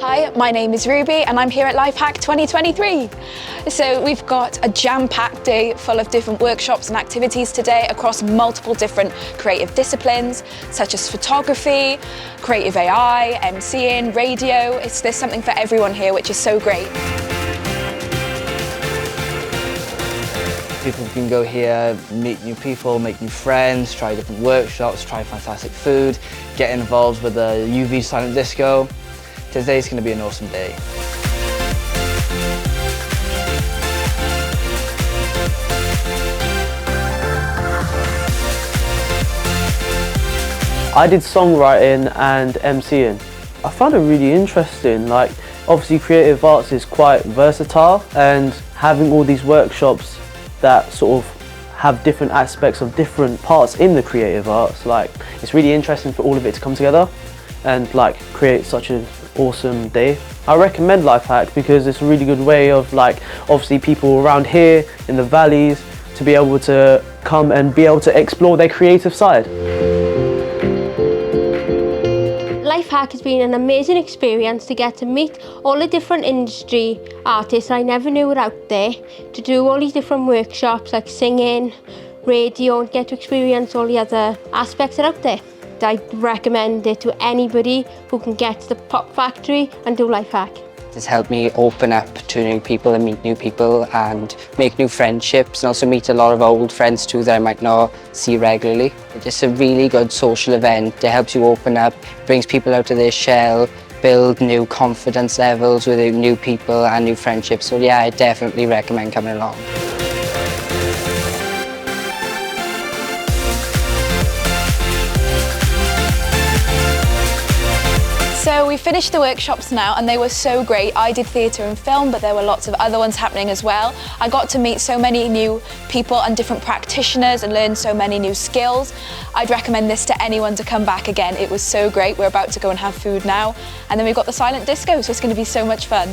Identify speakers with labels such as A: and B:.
A: Hi, my name is Ruby and I'm here at Lifehack 2023. So we've got a jam-packed day full of different workshops and activities today across multiple different creative disciplines, such as photography, creative AI, MCing, radio. There's something for everyone here, which is so great.
B: People can go here, meet new people, make new friends, try different workshops, try fantastic food, get involved with the UV silent disco. Today's going to be an awesome day.
C: I did songwriting and MCing. I found it really interesting. Like, obviously creative arts is quite versatile, and having all these workshops that sort of have different aspects of different parts in the creative arts, like, it's really interesting for all of it to come together and like create such an awesome day. I recommend Lifehack because it's a really good way of, like, obviously people around here in the valleys to be able to come and be able to explore their creative side.
D: Lifehack has been an amazing experience to get to meet all the different industry artists I never knew were out there, to do all these different workshops like singing, radio, and get to experience all the other aspects that are out there. I recommend it to anybody who can get to the Pop Factory and do Lifehack.
E: It's helped me open up to new people and meet new people and make new friendships, and also meet a lot of old friends too that I might not see regularly. It's just a really good social event. It helps you open up, brings people out of their shell, build new confidence levels with new people and new friendships. So yeah, I definitely recommend coming along.
A: So we finished the workshops now and they were so great. I did theatre and film, but there were lots of other ones happening as well. I got to meet so many new people and different practitioners and learn so many new skills. I'd recommend this to anyone to come back again. It was so great. We're about to go and have food now. And then we've got the silent disco, so it's going to be so much fun.